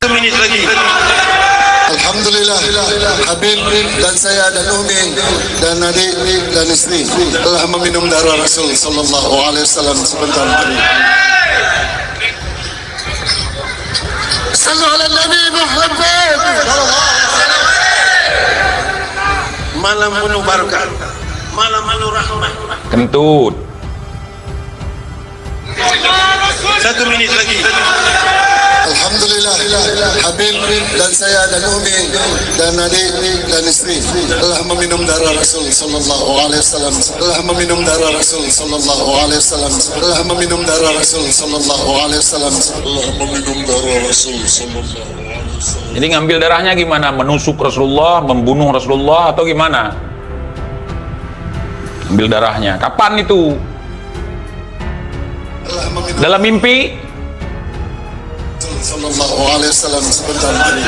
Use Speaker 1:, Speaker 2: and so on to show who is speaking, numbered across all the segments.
Speaker 1: Menit lagi.
Speaker 2: Alhamdulillah, Habib dan saya dan Umi dan adik dan istri telah meminum darah Rasul sallallahu alaihi wasallam sebentar lagi. Sallu ala Nabi Muhammad.
Speaker 1: Malam penuh barakah, malam penuh rahmat.
Speaker 3: Kentut.
Speaker 1: 1 menit lagi.
Speaker 2: Alhamdulillah, Habib dan saya dan Umi dan adik dan istri telah meminum darah Rasul sallallahu alaihi wasallam. Telah meminum darah Rasul sallallahu alaihi wasallam. Telah meminum darah Rasul sallallahu alaihi wasallam. Telah meminum darah Rasul sallallahu alaihi wasallam.
Speaker 3: Jadi ngambil darahnya gimana? Menusuk Rasulullah, membunuh Rasulullah atau gimana? Ambil darahnya. Kapan itu? Dalam mimpi?
Speaker 2: Sallallahu alaihi wasallam sebentar lagi.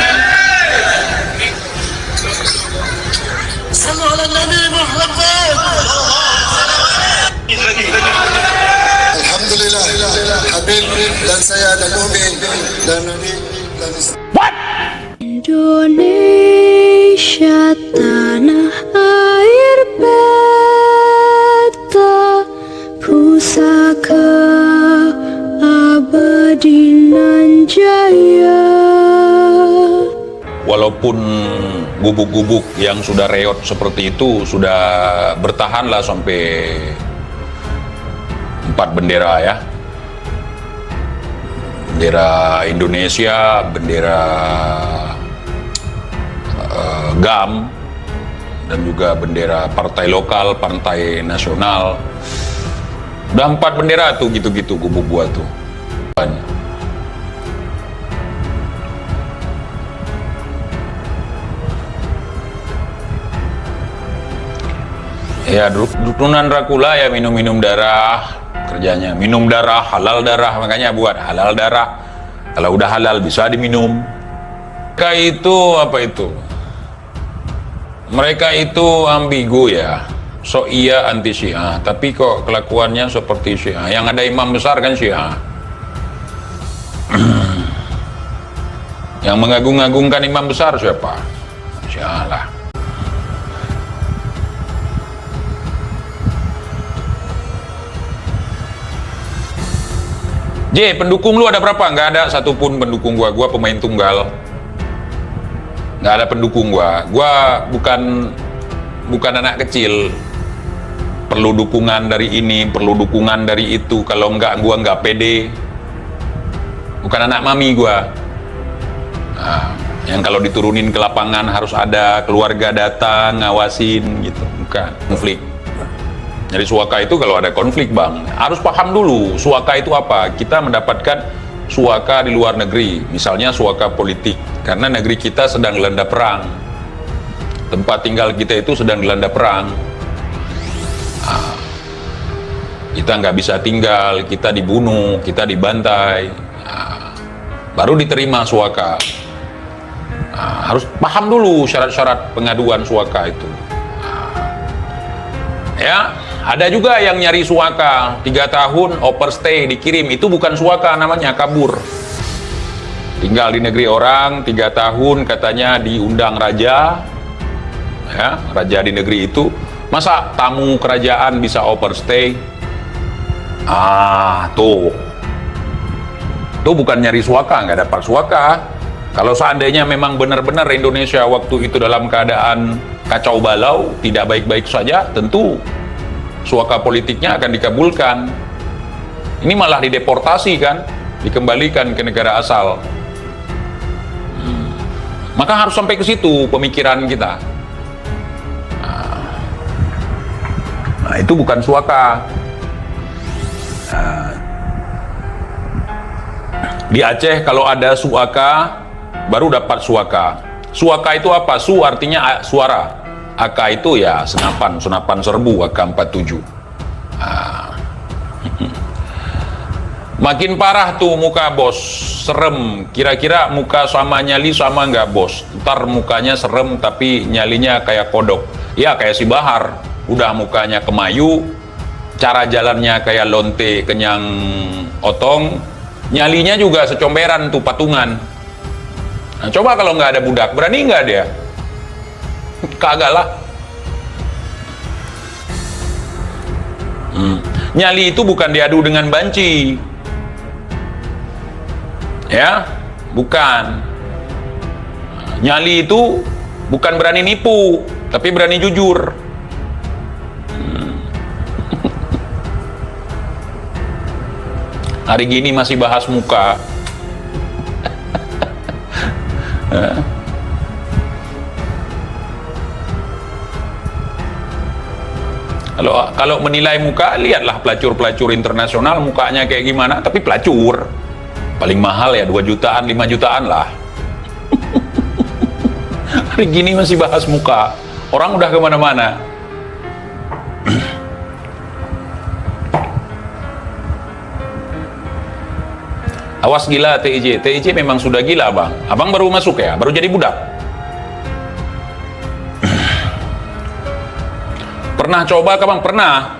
Speaker 2: Sallu ala Nabi Muhammad. Alhamdulillah, Habib dan saya dan Umi dan adik dan istri.
Speaker 3: What?
Speaker 4: Indonesia tanah air beta pusaka abadi nan jaya.
Speaker 3: Walaupun gubuk-gubuk yang sudah reot seperti itu sudah bertahanlah sampai 4 bendera ya. Bendera Indonesia, bendera GAM, dan juga bendera partai lokal, partai nasional. Udah 4 bendera tuh gitu-gitu gubuk gua tuh. Ya, dukunan Dracula ya minum-minum darah kerjanya. Minum darah, halal darah, makanya buat halal darah. Kalau udah halal bisa diminum. Mereka itu apa itu? Mereka itu ambigu ya. So iya anti Syiah, tapi kok kelakuannya seperti Syiah. Yang ada imam besar kan Syiah. Yang mengagung-agungkan imam besar siapa? Syiah lah. J, pendukung lu ada berapa? Nggak ada satupun pendukung gua pemain tunggal. Nggak ada pendukung gua bukan anak kecil. Perlu dukungan dari ini, perlu dukungan dari itu. Kalau enggak, gua nggak pede. Bukan anak mami gua. Nah, yang kalau diturunin ke lapangan harus ada keluarga datang, ngawasin gitu. Bukan konflik. Jadi suaka itu kalau ada konflik bang, harus paham dulu suaka itu apa. Kita mendapatkan suaka di luar negeri, misalnya suaka politik. Karena negeri kita sedang dilanda perang. Tempat tinggal kita itu sedang dilanda perang. Nah, kita nggak bisa tinggal, kita dibunuh, kita dibantai. Nah, baru diterima suaka. Nah, harus paham dulu syarat-syarat pengaduan suaka itu. Ya, ada juga yang nyari suaka 3 tahun overstay dikirim, itu bukan suaka namanya, kabur. Tinggal di negeri orang 3 tahun katanya diundang raja, ya, raja di negeri itu. Masa tamu kerajaan bisa overstay? Tuh bukan nyari suaka, nggak dapat suaka. Kalau seandainya memang benar-benar Indonesia waktu itu dalam keadaan kacau balau, tidak baik-baik saja, tentu suaka politiknya akan dikabulkan. Ini malah dideportasi kan, dikembalikan ke negara asal. Maka harus sampai ke situ pemikiran kita. Nah, itu bukan suaka. Di Aceh kalau ada suaka baru dapat suaka. Suaka itu apa? Su artinya suara. AK itu ya senapan serbu, AK-47. Makin parah tuh muka bos, serem. Kira-kira muka sama nyali sama nggak bos? Ntar mukanya serem tapi nyalinya kayak kodok. Ya kayak si Bahar, udah mukanya kemayu, cara jalannya kayak lonte kenyang otong, nyalinya juga secomberan tuh patungan. Nah, coba kalau nggak ada budak, berani nggak dia? Kagak lah. Nyali itu bukan diadu dengan banci, ya, bukan. Nyali itu bukan berani nipu, tapi berani jujur. Hari gini masih bahas muka. Kalau menilai muka, lihatlah pelacur-pelacur internasional mukanya kayak gimana, tapi pelacur. Paling mahal ya 2 jutaan, 5 jutaan lah. Hari gini masih bahas muka. Orang udah kemana-mana. Awas gila TIJ. TIJ memang sudah gila, Bang. Abang baru masuk ya, baru jadi budak. Pernah coba ke Bang? Pernah.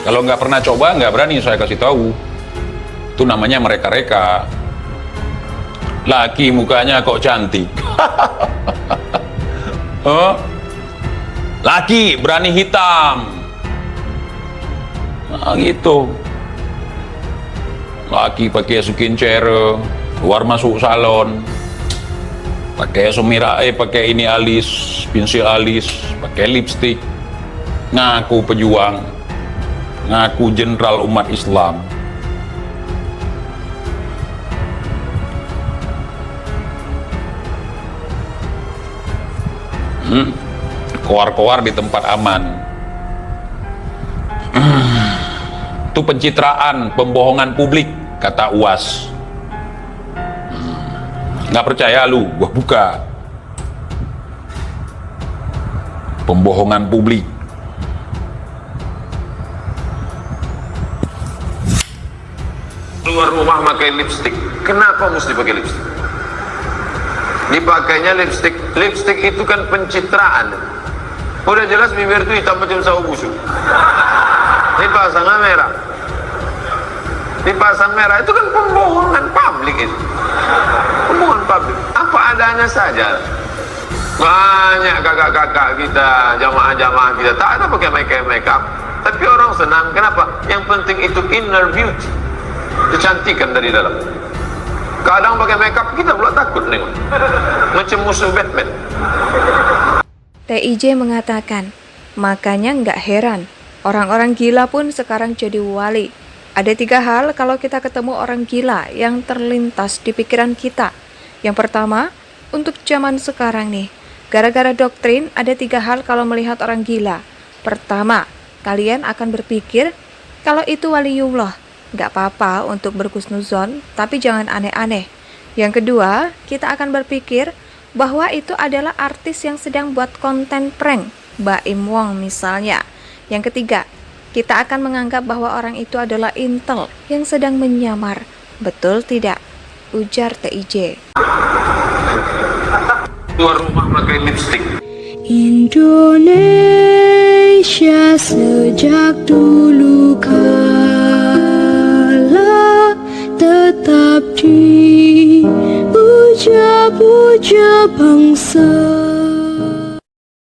Speaker 3: Kalau nggak pernah coba, nggak berani saya kasih tahu. Itu namanya mereka-reka. Laki mukanya kok cantik. Laki berani hitam. Nah, gitu. Laki pakai skincare, keluar masuk salon, pakai semirae, pakai ini alis, pensil alis, pakai lipstick, ngaku pejuang, ngaku jenderal umat Islam. Koar-koar di tempat aman. Itu pencitraan, pembohongan publik, kata UAS. Nggak percaya lu, gua buka. Pembohongan publik.
Speaker 5: Keluar rumah pakai lipstick. Kenapa mesti pakai lipstick? Dipakainya lipstick. Lipstick itu kan pencitraan. Udah jelas bibir itu hitam macam sawo busuk. Dipasang merah. Dipasang merah itu kan pembohongan publik itu. Pembohongan publik. Apa adanya saja. Banyak kakak-kakak kita, jamaah-jamaah kita tak ada pakai make up. Tapi orang senang. Kenapa? Yang penting itu inner beauty. Kecantikan dari dalam. Kadang pakai makeup kita pula takut nih. Macam musuh Batman.
Speaker 6: TIJ mengatakan, makanya nggak heran orang-orang gila pun sekarang jadi wali. Ada 3 hal kalau kita ketemu orang gila yang terlintas di pikiran kita. Yang pertama, untuk zaman sekarang nih, gara-gara doktrin ada 3 hal kalau melihat orang gila. Pertama, kalian akan berpikir kalau itu waliullah. Nggak apa-apa untuk berhusnuzon, tapi jangan aneh-aneh. Yang kedua, kita akan berpikir bahwa itu adalah artis yang sedang buat konten prank, Baim Wong misalnya. Yang ketiga, kita akan menganggap bahwa orang itu adalah intel yang sedang menyamar. Betul tidak? Ujar TIJ.
Speaker 5: Keluar rumah pakai lipstick.
Speaker 4: Indonesia sejak dulu kala tetap dipuja-puja bangsa.